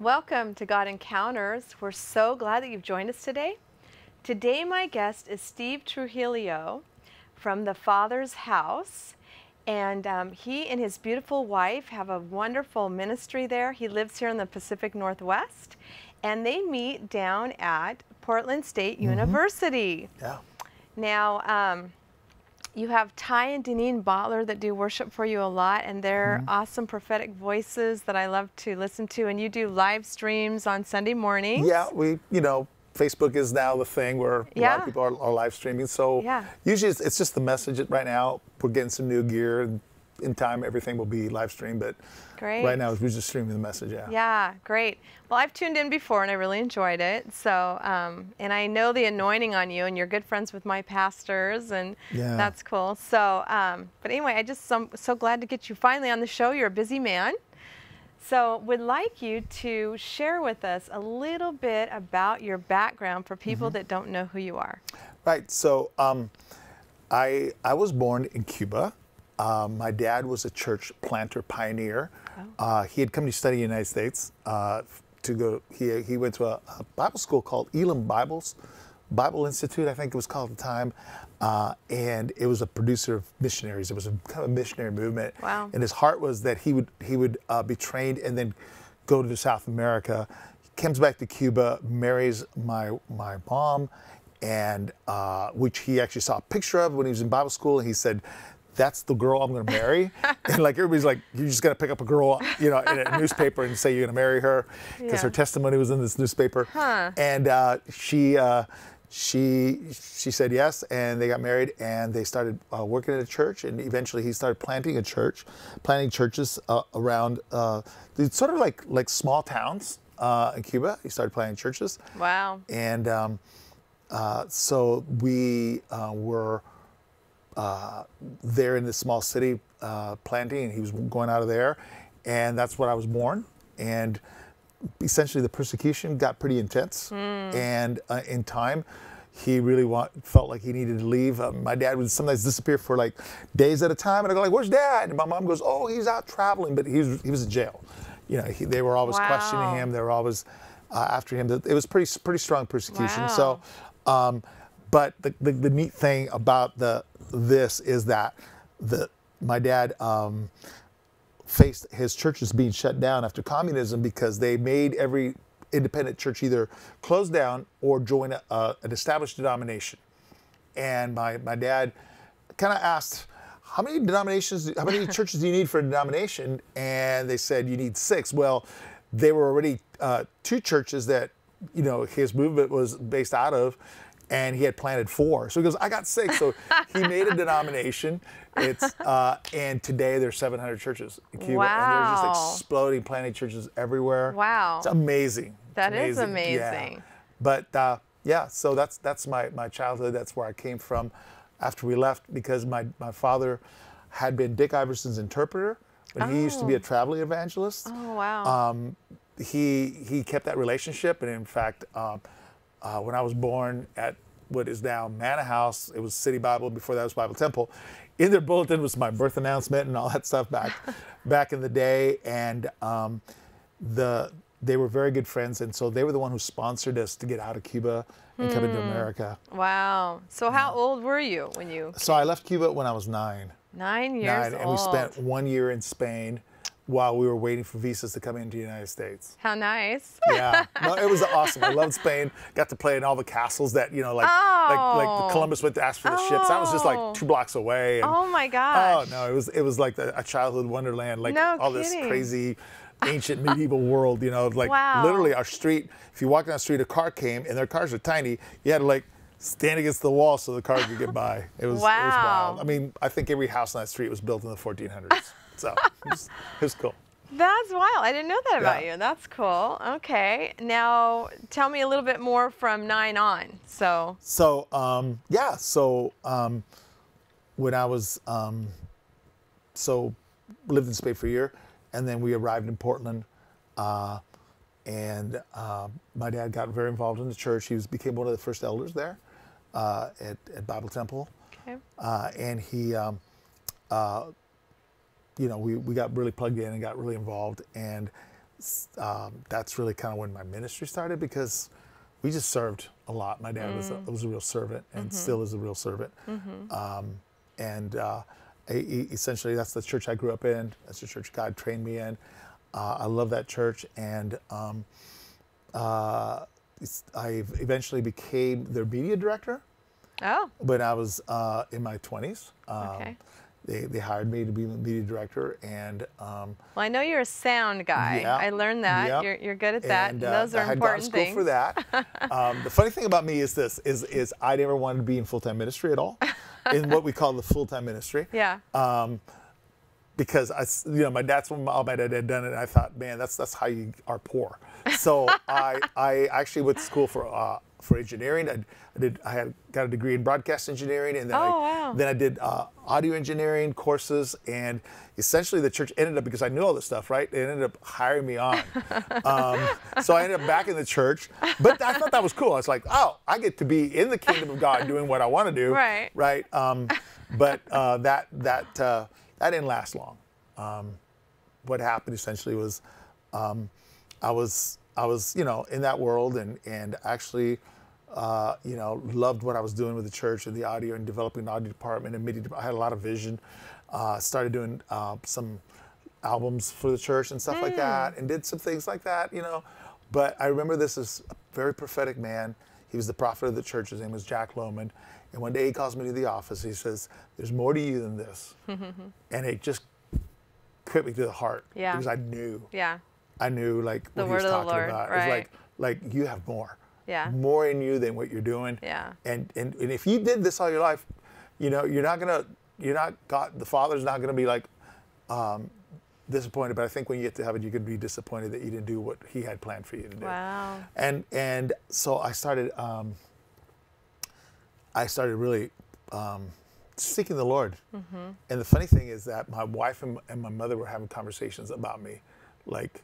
Welcome to God Encounters. We're so glad that you've joined us today. Today my guest is Steve Trujillo from the Father's House, and he and his beautiful wife have a wonderful ministry there. He lives here in the Pacific Northwest, and they meet down at Portland State University. Yeah. Now, you have Ty and Deneen Butler that do worship for you a lot, and they're awesome prophetic voices that I love to listen to. And you do live streams on Sunday mornings. Yeah, Facebook is now the thing where a lot of people are live streaming. So usually it's just the message right now. We're getting some new gear, and in time everything will be live streamed. But right now we're just streaming the message. Yeah, great. Well, I've tuned in before and I really enjoyed it. So, and I know the anointing on you, and you're good friends with my pastors, and that's cool. So, but anyway, I'm so glad to get you finally on the show. You're a busy man. So would like you to share with us a little bit about your background for people that don't know who you are. Right. So I was born in Cuba. My dad was a church planter pioneer. He had come to study in the United States to go. He went to a Bible school called Elam Bible Institute, I think it was called at the time, and it was a producer of missionaries. It was a kind of a missionary movement. Wow. And his heart was that he would be trained and then go to South America. He comes back to Cuba, marries my mom, and which he actually saw a picture of when he was in Bible school, and he said, "That's the girl I'm going to marry." And like everybody's like, "You're just going to pick up a girl, in a newspaper and say you're going to marry her," because her testimony was in this newspaper. And she said yes, and they got married, and they started working at a church, and eventually he started planting churches around sort of like small towns in Cuba. He started planting churches. Wow. And so we were there in this small city planting, and he was going out of there, and that's where I was born. And essentially the persecution got pretty intense, and in time he really felt like he needed to leave. My dad would sometimes disappear for like days at a time, and I go like, "Where's Dad?" And my mom goes, "Oh, he's out traveling," but he was in jail. They were always questioning him. They were always after him. It was pretty strong persecution. So but the neat thing about this is that my dad faced his churches being shut down after communism because they made every independent church either close down or join an established denomination. And my dad kind of asked, how many churches do you need for a denomination? And they said, you need 6. Well, there were already 2 churches that his movement was based out of, and he had planted 4. So he goes, I got 6. So he made a denomination. And today there's 700 churches in Cuba. Wow. And they're just exploding, planting churches everywhere. Wow. It's amazing. That is amazing. Yeah. But so that's my childhood. That's where I came from after we left, because my father had been Dick Iverson's interpreter when he used to be a traveling evangelist. Oh, wow. He kept that relationship, and in fact, when I was born at what is now Manna House, it was City Bible, before that was Bible Temple. In their bulletin was my birth announcement and all that stuff back in the day. And they were very good friends, and so they were the one who sponsored us to get out of Cuba and come into America. Wow. So how old were you when you... So I left Cuba when I was 9. 9 years old. And we spent 1 year in Spain while we were waiting for visas to come into the United States. How nice. Yeah, no, it was awesome. I loved Spain. Got to play in all the castles that, like Columbus went to ask for the ships. That was just like 2 blocks away. And, oh my gosh. Oh no, it was like a childhood wonderland, like no this kidding. Crazy ancient medieval world, like literally our street, if you walk down the street, a car came, and their cars are tiny, you had to like stand against the wall so the car could get by. It was wild. I mean, I think every house on that street was built in the 1400s. So it was cool. That's wild. I didn't know that about you. That's cool. Okay. Now tell me a little bit more from 9 on. When I was lived in Spain for a year, and then we arrived in Portland, and my dad got very involved in the church. He became one of the first elders there at Bible Temple. Okay. And he we got really plugged in and got really involved. And that's really kind of when my ministry started, because we just served a lot. My dad was a real servant, and still is a real servant. Essentially, that's the church I grew up in. That's the church God trained me in. I love that church, and I eventually became their media director. Oh. When I was in my 20s. Okay. They hired me to be the media director, and well, I know you're a sound guy. Yeah, I learned that. Yep. You're good at that. And, Those are I had important gone to school things. for that. The funny thing about me is this: is I never wanted to be in full-time ministry at all, in what we call the full-time ministry. Yeah. Because my dad had done it, and I thought, man, that's how you are poor. So I actually went to school for engineering. I got a degree in broadcast engineering, and then I did audio engineering courses, and essentially the church ended up, because I knew all this stuff, right? They ended up hiring me on. So I ended up back in the church, but I thought that was cool. I was like, oh, I get to be in the kingdom of God doing what I want to do. Right. Right. But that didn't last long. What happened essentially was I was in that world, and actually loved what I was doing with the church and the audio, and developing the audio department and media. I had a lot of vision. Started doing some albums for the church and stuff like that, and did some things like that, But I remember this is a very prophetic man. He was the prophet of the church. His name was Jack Lohman. And one day he calls me to the office. He says, "There's more to you than this." And it just hit me to the heart. Yeah. Because I knew. Yeah. I knew like The what he word was of the talking Lord, about. right. It was like you have more. Yeah. More in you than what you're doing. Yeah. And if you did this all your life, the Father's not gonna be like disappointed. But I think when you get to heaven, you could be disappointed that you didn't do what He had planned for you to do. Wow. And so I started really seeking the Lord. And the funny thing is that my wife and my mother were having conversations about me, like,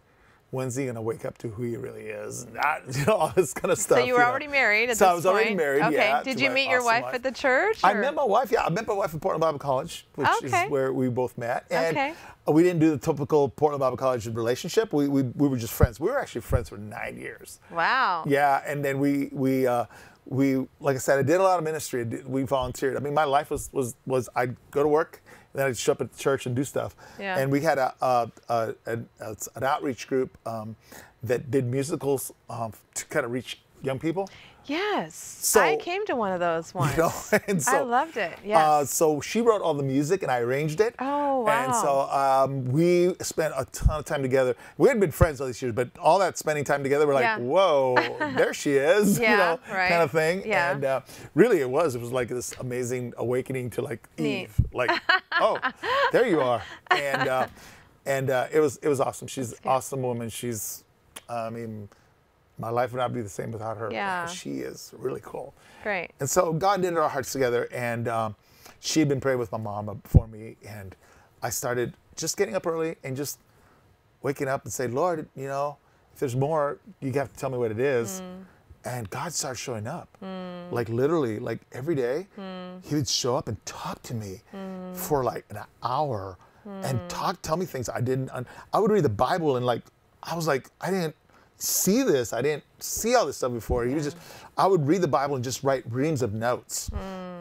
when's he going to wake up to who he really is? And all this kind of stuff. So you were already married at this So point? I was already married, okay. yeah. Did you meet your awesome wife at the church? I met my wife, yeah. I met my wife at Portland Bible College, which is where we both met. And we didn't do the typical Portland Bible College relationship. We were just friends. We were actually friends for 9 years. Wow. Yeah, and then we like I said, I did a lot of ministry. We volunteered. I mean, my life was I'd go to work, and then I'd show up at the church and do stuff. Yeah. And we had an outreach group that did musicals to kind of reach young people. Yes. So, I came to one of those once. And so, I loved it. Yes. So she wrote all the music and I arranged it. Oh, wow. And so we spent a ton of time together. We hadn't been friends all these years, but all that spending time together, we're like, whoa, there she is, right. kind of thing. Yeah. And really it was like this amazing awakening to like Eve. Like, oh, there you are. And it was awesome. She's an awesome woman. She's, my life would not be the same without her. Yeah. She is really cool. Great. And so God knitted our hearts together, and she had been praying with my mom for me, and I started just getting up early and just waking up and say, Lord, if there's more, you have to tell me what it is. And God started showing up, like literally, like every day, He would show up and talk to me for like an hour and tell me things I didn't. I would read the Bible and I was like, I didn't see this. I didn't see all this stuff before. He was just, I would read the Bible and just write reams of notes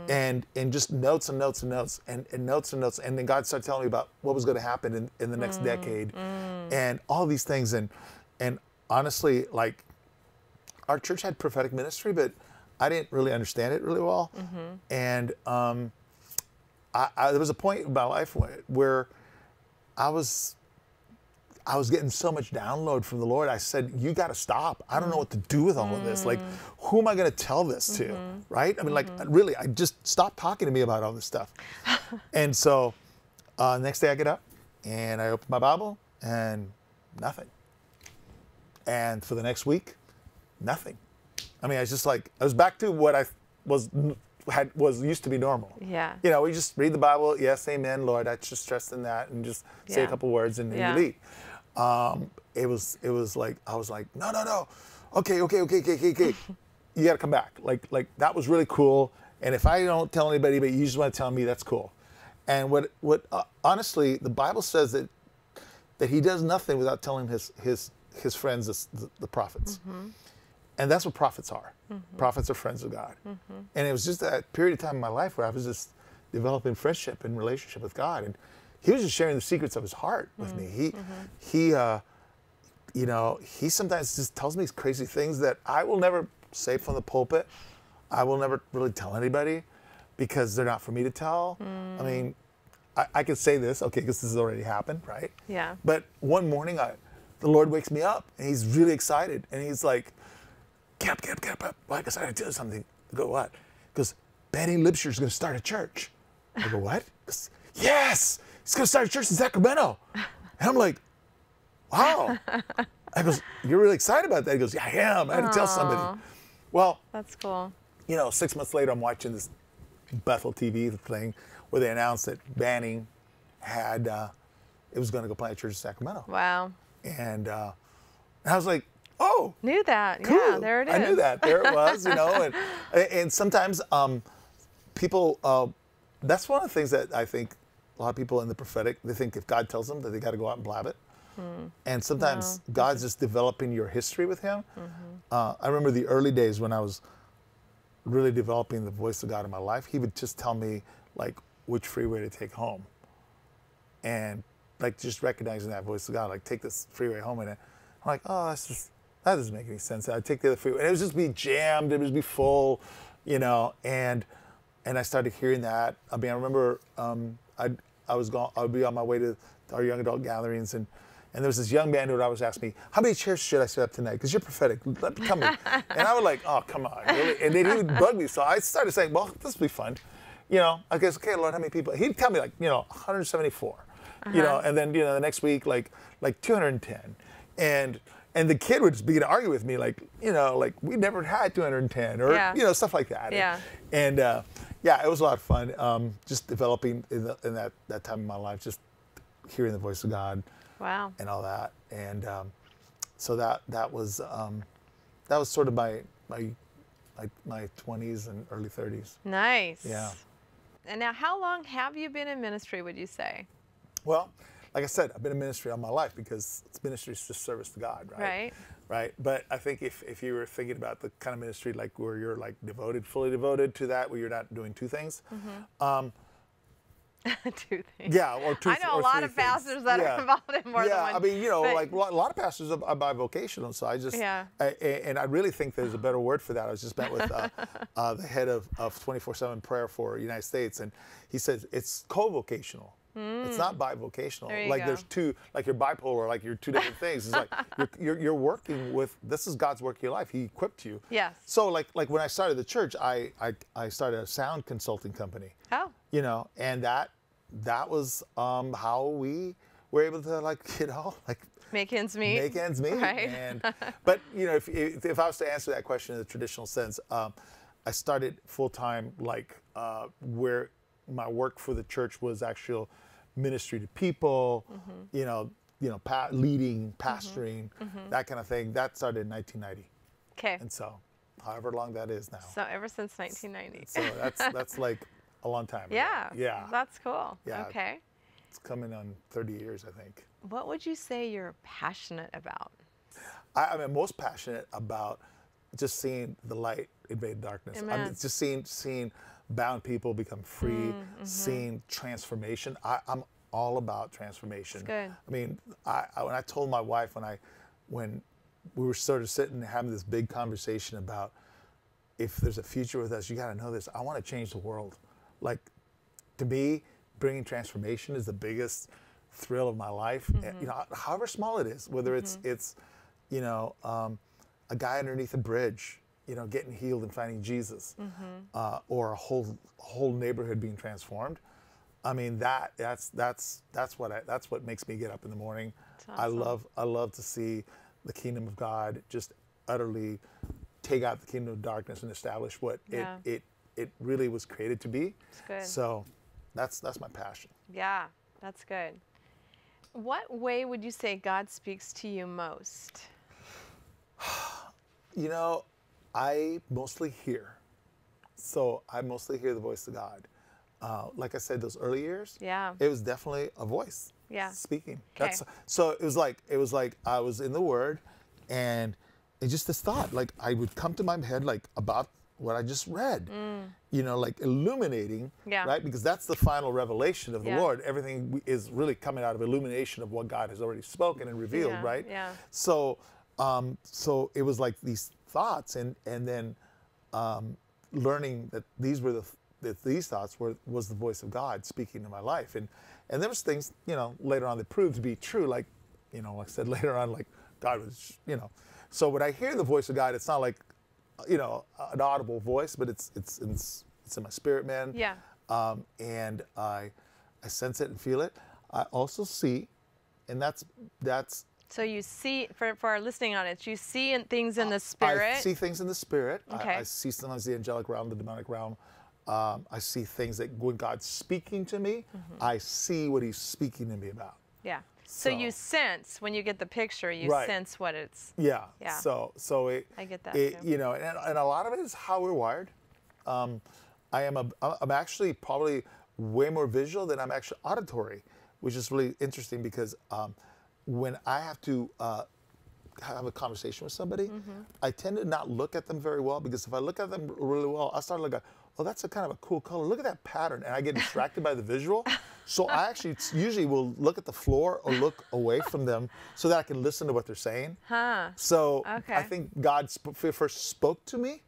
and just notes and notes and notes and notes and notes. And then God started telling me about what was going to happen in the next decade and all these things. And honestly, like our church had prophetic ministry, but I didn't really understand it really well. And there was a point in my life where I was getting so much download from the Lord. I said, you got to stop. I don't know what to do with all of this. Like, who am I going to tell this to? Right? I mean, like, really, I just stopped talking to me about all this stuff. And so next day I get up and I open my Bible and nothing. And for the next week, nothing. I mean, I was just like, I was back to what I was used to be normal. Yeah. We just read the Bible. Yes, amen, Lord. I just trust in that, and just say a couple words, and then you leave. It was like I was like, no. Okay. You got to come back. Like that was really cool. And if I don't tell anybody, but you just want to tell me, that's cool. And what honestly, the Bible says that He does nothing without telling his his friends, the prophets. And that's what prophets are. Prophets are friends of God. And it was just that period of time in my life where I was just developing friendship and relationship with God. And he was just sharing the secrets of his heart with me. He sometimes just tells me these crazy things that I will never say from the pulpit. I will never really tell anybody because they're not for me to tell. I mean, I can say this, okay, because this has already happened, right? Yeah. But one morning, the Lord wakes me up, and he's really excited. And he's like, get up. Well, I guess I got to tell you something. I go, what? He goes, Benny Lipsher's going to start a church. I go, what? He goes, yes, he's going to start a church in Sacramento. And I'm like, wow. I goes, you're really excited about that? He goes, yeah, I am. I had to tell somebody. Well, that's cool. 6 months later, I'm watching this Bethel TV thing where they announced that Banning had, it was going to go plant a church in Sacramento. Wow. And I was like, oh. Knew that. Cool. Yeah, there it is. I knew that. There it was, And sometimes people, that's one of the things that I think a lot of people in the prophetic, they think if God tells them that they got to go out and blab it. And sometimes God's just developing your history with him. I remember the early days when I was really developing the voice of God in my life. He would just tell me, like, which freeway to take home. And, like, just recognizing that voice of God, like, take this freeway home. And I'm like, oh, that doesn't make any sense. I'd take the other freeway. And it would just be jammed. It would just be full, and I started hearing that. I mean, I remember I would be on my way to our young adult gatherings, and there was this young man who would always ask me, how many chairs should I set up tonight? Because you're prophetic. Let me come in. And I would like, oh, come on, really? And then he would bug me. So I started saying, well, this will be fun. I guess, okay, Lord, how many people? He'd tell me 174. And then, the next week, like 210. And the kid would just begin to argue with me, like we never had 210 or, stuff like that. Yeah. And it was a lot of fun. Just developing in that time of my life, just hearing the voice of God. Wow. And all that. And so that was sort of my 20s and early 30s. Nice. Yeah. And now, how long have you been in ministry, would you say? Well, like I said, I've been in ministry all my life because ministry is just service to God, right? Right. But I think if you were thinking about the kind of ministry like where you're like fully devoted to that, where you're not doing two things. Two things. Yeah, or two. I know a lot of pastors that are involved in more than one. Yeah, I mean, like a lot of pastors are bivocational, so I just, and I really think there's a better word for that. I was just met with the head of 24/7 prayer for the United States, and he said it's co-vocational. It's not bivocational. Like there's two, like you're bipolar, like you're two different things. It's like you're working with, this is God's work in your life. He equipped you. Yes. So like when I started the church, I started a sound consulting company. Oh. And that was how we were able to make ends meet. Make ends meet. Right. But if I was to answer that question in the traditional sense, I started full time where my work for the church was actual ministry to people, leading, pastoring, that kind of thing. That started in 1990. Okay. And so, however long that is now. So ever since 1990. So that's like a long time ago. Yeah. Yeah. That's cool. Yeah. Okay. It's coming on 30 years, I think. What would you say you're passionate about? I'm most passionate about just seeing the light invade darkness. Amen. I'm just seeing bound people become free, seeing transformation. I'm all about transformation. That's good. I mean, when I told my wife when we were sort of sitting and having this big conversation about if there's a future with us, you got to know this. I want to change the world. Like, to me, bringing transformation is the biggest thrill of my life. And, however small it is, whether it's a guy underneath a bridge, getting healed and finding Jesus, or a whole neighborhood being transformed. I mean, that's what makes me get up in the morning. Awesome. I love to see the kingdom of God just utterly take out the kingdom of darkness and establish what it really was created to be. That's good. So that's my passion. Yeah, that's good. What way would you say God speaks to you most? I mostly hear. So I mostly hear the voice of God. Like I said, those early years, it was definitely a voice. speaking. Okay. So it was like I was in the Word, and just this thought, like I would come to my head like about what I just read, like illuminating, right? Because that's the final revelation of the Lord. Everything is really coming out of illumination of what God has already spoken and revealed, right? Yeah. So, so it was like these thoughts, and then learning that these were these thoughts was the voice of God speaking in my life, and there was things later on that proved to be true, like like I said later on, like God was So when I hear the voice of God, it's not like an audible voice, but it's in my spirit, man. Yeah. And I sense it and feel it. I also see, and that's. So you see, for our listening audience, you see things in the spirit. I see things in the spirit. Okay. I see sometimes the angelic realm, the demonic realm. I see things that when God's speaking to me, I see what He's speaking to me about. Yeah. So you sense when you get the picture, you sense what it's. Yeah. Yeah. So I get that. and a lot of it is how we're wired. I'm actually probably way more visual than I'm actually auditory, which is really interesting because when I have to have a conversation with somebody, I tend to not look at them very well, because if I look at them really well, I start looking, oh, that's a kind of a cool color. Look at that pattern. And I get distracted by the visual. So I actually usually will look at the floor or look away from them so that I can listen to what they're saying. So I think God first spoke to me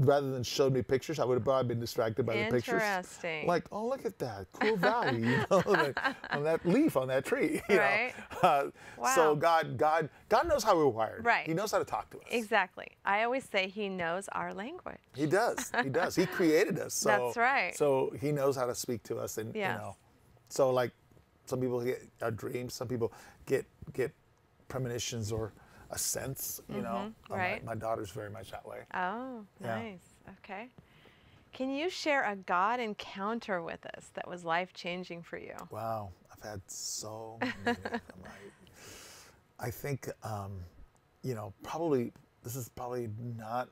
rather than showed me pictures. I would have probably been distracted by the pictures. Interesting. Like, oh, look at that cool valley, on that leaf on that tree. Right. Wow. So God knows how we're wired. Right. He knows how to talk to us. Exactly. I always say He knows our language. He does. He does. He created us. So, that's right. So He knows how to speak to us, and so like some people get dreams, some people get premonitions or a sense, Right. My daughter's very much that way. Oh, nice. Okay. Can you share a God encounter with us that was life-changing for you? Wow. I've had so many. I think, probably, this is probably not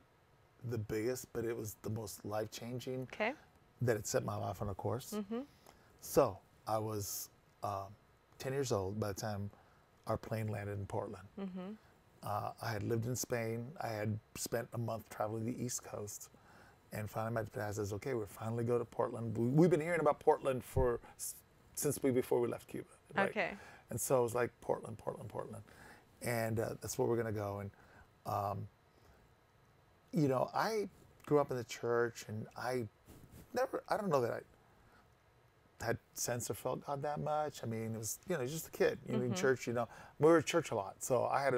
the biggest, but it was the most life-changing. Okay. That it set my life on a course. So I was 10 years old by the time our plane landed in Portland. I had lived in Spain. I had spent a month traveling the East Coast. And finally my dad says, okay, we're finally go to Portland. We've been hearing about Portland since before we left Cuba. Right? Okay. And so it was like Portland. And that's where we're going to go. And, I grew up in the church, and I don't know that I had sense or felt God that much. I mean, it was, just a kid. In church, we were at church a lot. So I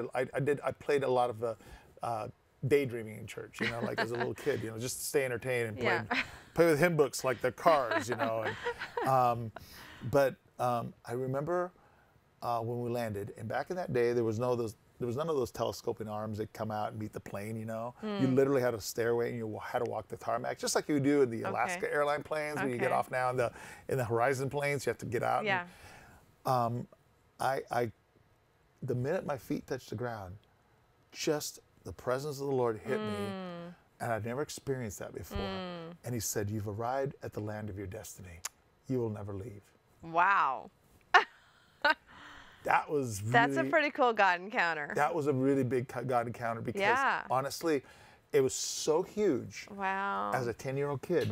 played a lot of daydreaming in church, like as a little kid, just to stay entertained and play with hymn books like they're cars, And, but I remember when we landed, and back in that day, there was none of those telescoping arms that come out and meet the plane, You literally had a stairway, and you had to walk the tarmac, just like you do in the Alaska airline planes when you get off now in the Horizon planes, you have to get out. Yeah. And, the minute my feet touched the ground, just the presence of the Lord hit me, and I'd never experienced that before. And He said, you've arrived at the land of your destiny. You will never leave. Wow. That's a pretty cool God encounter. That was a really big God encounter, because honestly, it was so huge. Wow. As a 10-year-old kid,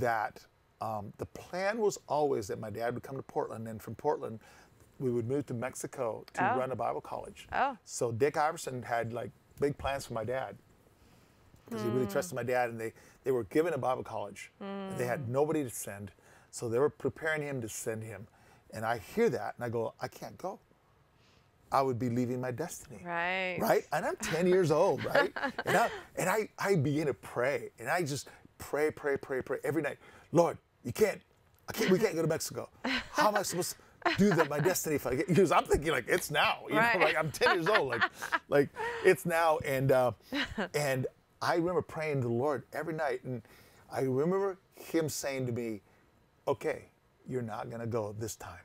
that the plan was always that my dad would come to Portland, and from Portland, we would move to Mexico to run a Bible college. So Dick Iverson had like big plans for my dad, because he really trusted my dad, and they were given a Bible college. And they had nobody to send, so they were preparing him to send him. And I hear that, and I go, I can't go. I would be leaving my destiny. Right. Right? And I'm 10 years old, right? And I begin to pray, and I just pray every night. Lord, we can't go to Mexico. How am I supposed to do my destiny if I get, because I'm thinking like it's now, like I'm 10 years old, like it's now. And I remember praying to the Lord every night, and I remember Him saying to me, okay, you're not going to go this time.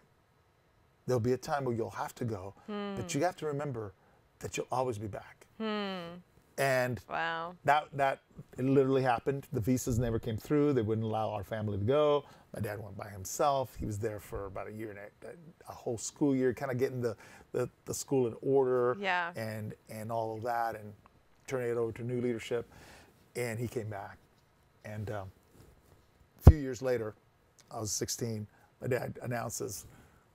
There'll be a time where you'll have to go, but you have to remember that you'll always be back. And wow. that it literally happened. The visas never came through. They wouldn't allow our family to go. My dad went by himself. He was there for about a year and a whole school year, kind of getting the school in order, Yeah. and all of that, and turning it over to new leadership. And he came back. And a few years later, I was 16. My dad announces,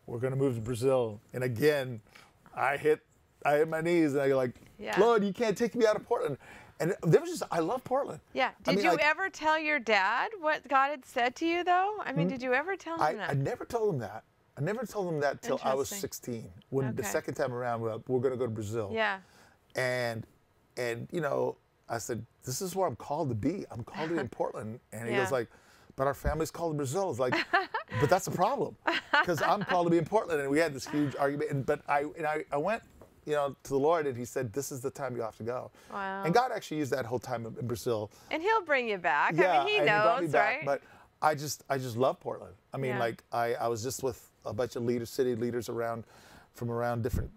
"We're going to move to Brazil." And again, I hit my knees, and I go like, Yeah. "Lord, you can't take me out of Portland." And there was just, I love Portland. Yeah. Did you ever tell your dad what God had said to you, though? I mean, did you ever tell him that? I never told him that. I never told him that till I was 16. When the second time around, we're going to go to Brazil. Yeah. And you know, I said, "This is where I'm called to be. I'm called to be in Portland." And he Yeah. goes like, "But our family's called to Brazil." It's like, "But that's a problem, because I'm called to be in Portland." And we had this huge argument. But I went, you know, to the Lord, and He said, "This is the time you have to go." Wow. And God actually used that whole time in Brazil. And He'll bring you back. Yeah, I mean, He and knows, He brought me back, right? But I just love Portland. I mean, Yeah. like I was just with a bunch of city leaders from around different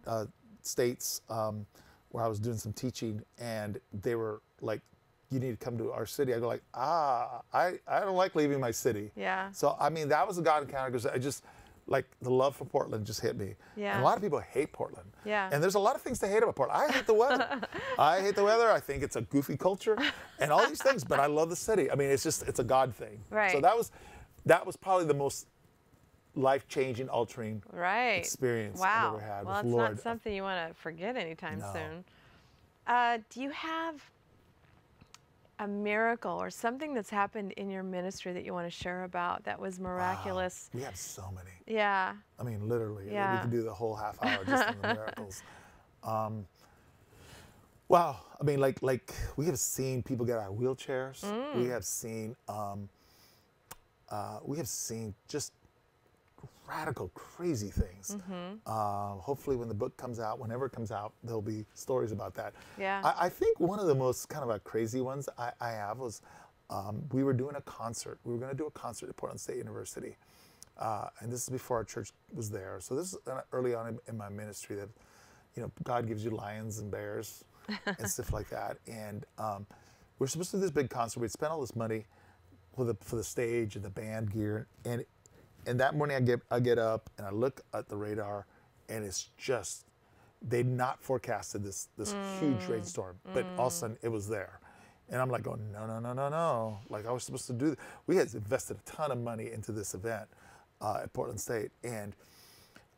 states where I was doing some teaching, and they were like, "You need to come to our city." I go like, I don't like leaving my city. Yeah. So I mean, that was a God encounter, because I just, like, the love for Portland just hit me. Yeah. And a lot of people hate Portland. Yeah. And there's a lot of things to hate about Portland. I hate the weather. I hate the weather. I think it's a goofy culture and all these things, but I love the city. I mean, it's a God thing. Right. So that was probably the most life-changing, altering experience I've ever had Well, with it's Lord. not something you want to forget anytime No. soon. Do you have a miracle or something that's happened in your ministry that you want to share about that was miraculous? We have so many. Yeah. I mean, literally. Yeah. We could do the whole half hour just on the miracles. Wow. I mean, like we have seen people get out of wheelchairs. We have seen just radical, crazy things. Hopefully when the book comes out, whenever it comes out, there'll be stories about that. Yeah. I think one of the most kind of crazy ones I have was we were doing a concert. We were going to do a concert at Portland State University. And this is before our church was there. So this is early on in my ministry that, you know, God gives you lions and bears and stuff like that. And we're supposed to do this big concert. We'd spent all this money for the stage and the band gear. And that morning I get up and I look at the radar, and it's just, they'd not forecasted this huge rainstorm, but all of a sudden it was there. And I'm like going, no. Like, I was supposed to do this. We had invested a ton of money into this event at Portland State. And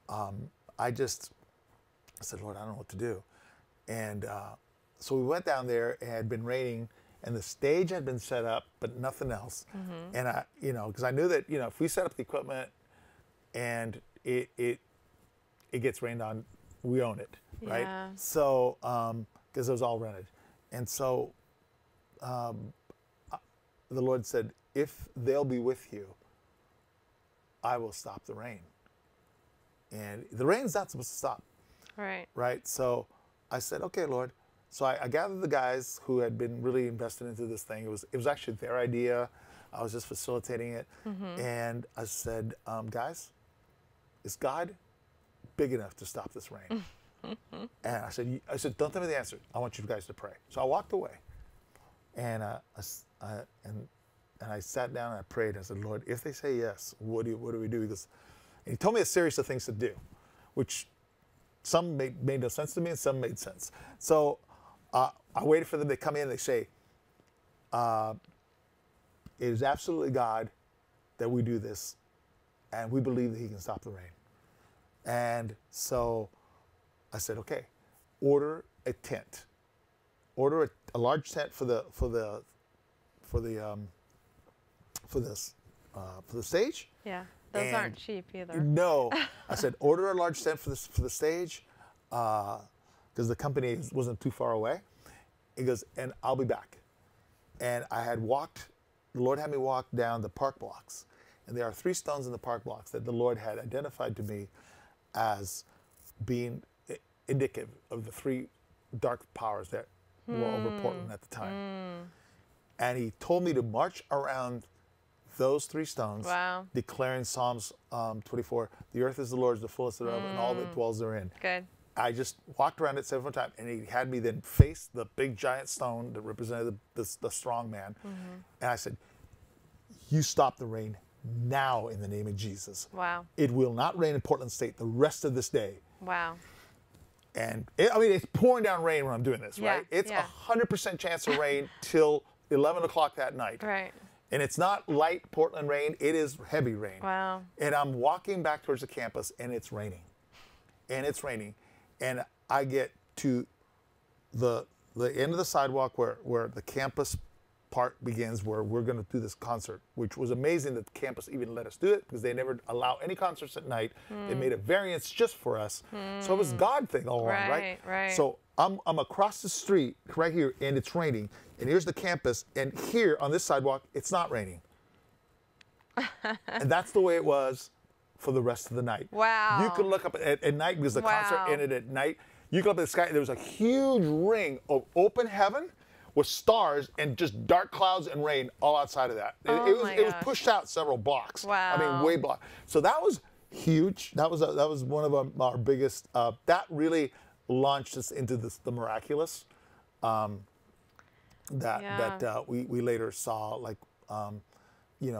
I said, "Lord, I don't know what to do." And so we went down there, and it had been raining, and the stage had been set up, but nothing else. And I, you know, because I knew that, you know, if we set up the equipment and it gets rained on, we own it, right? Yeah. So, because it was all rented. And so the Lord said, "If they'll be with you, I will stop the rain." And the rain's not supposed to stop. Right. Right? So I said, "Okay, Lord." So I gathered the guys who had been really invested into this thing. It was actually their idea. I was just facilitating it. And I said, "Guys, is God big enough to stop this rain?" And I said, "Don't tell me the answer. I want you guys to pray." So I walked away, and I sat down and I prayed. I said, "Lord, if they say yes, what do we do?" And He told me a series of things to do, which some made no sense to me and some made sense. So I waited for them to come in and they say, "It is absolutely God that we do this, and we believe that He can stop the rain." And so I said, "Okay, order a tent. Order a large tent for the stage." Yeah. Those aren't cheap either. No. I said, "Order a large tent for the stage," because the company wasn't too far away. He goes, "And I'll be back." And the Lord had me walk down the park blocks. And there are 3 stones in the park blocks that the Lord had identified to me as being indicative of the 3 dark powers that were over Portland at the time. And He told me to march around those 3 stones, declaring Psalms 24, "The earth is the Lord's, the fullness thereof, and all that dwells therein." Good. I just walked around it several times, and he had me then face the big giant stone that represented the strong man. And I said, you stop the rain now in the name of Jesus. Wow. It will not rain in Portland State the rest of this day. Wow. And I mean, it's pouring down rain when I'm doing this, right? It's 100% chance of rain till 11 o'clock that night. Right. And it's not light Portland rain, it is heavy rain. Wow. And I'm walking back towards the campus, and it's raining. And it's raining. And I get to the end of the sidewalk where the campus part begins, where we're going to do this concert, which was amazing that the campus even let us do it, because they never allow any concerts at night. They made a variance just for us. So it was a God thing all along, right? Right. So I'm across the street right here, and it's raining. And here's the campus, and here on this sidewalk, it's not raining. And that's the way it was for the rest of the night. Wow. You could look up at night, because the concert ended at night. You could look up at the sky, and there was a huge ring of open heaven with stars and just dark clouds and rain all outside of that. It was pushed out several blocks. Wow. I mean, way block. So that was huge. That was one of our biggest. That really launched us into the miraculous. That we later saw, like,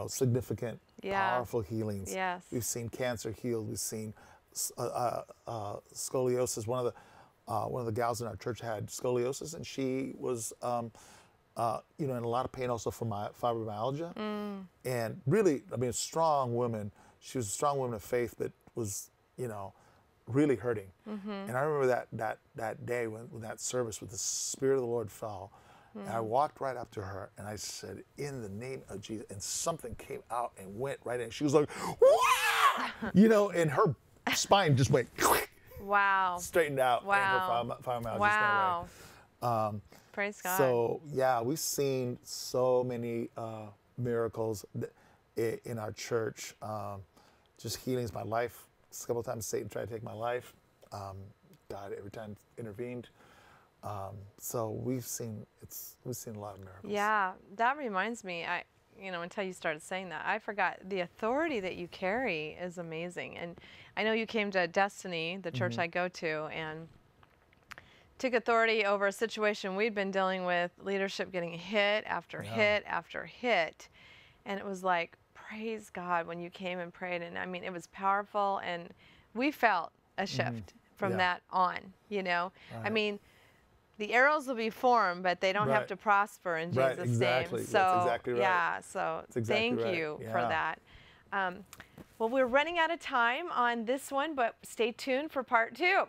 significant, powerful healings. Yes. We've seen cancer healed. We've seen scoliosis. One of the gals in our church had scoliosis, and she was, in a lot of pain also from fibromyalgia. And really, I mean, a strong woman. She was a strong woman of faith, but was, really hurting. And I remember that day when that service, with the Spirit of the Lord fell. And I walked right up to her, and I said, in the name of Jesus, and something came out and went right in. She was like, wah! And her spine just went, wow, straightened out. Wow. And her fibromyalgia Wow. went away. Praise God. So, yeah, we've seen so many miracles in our church. Just healings. My life, a couple of times Satan tried to take my life. God every time intervened. So we've seen a lot of miracles. Yeah, that reminds me. Until you started saying that, I forgot the authority that you carry is amazing. And I know you came to Destiny, the church I go to, and took authority over a situation we'd been dealing with, leadership getting hit after hit after hit. And it was like, praise God when you came and prayed. And I mean, it was powerful, and we felt a shift from that on, Right. I mean, the arrows will be formed, but they don't have to prosper in Jesus' exactly. name. So, that's exactly right. Yeah, so thank you for that. Well, we're running out of time on this one, but stay tuned for part 2.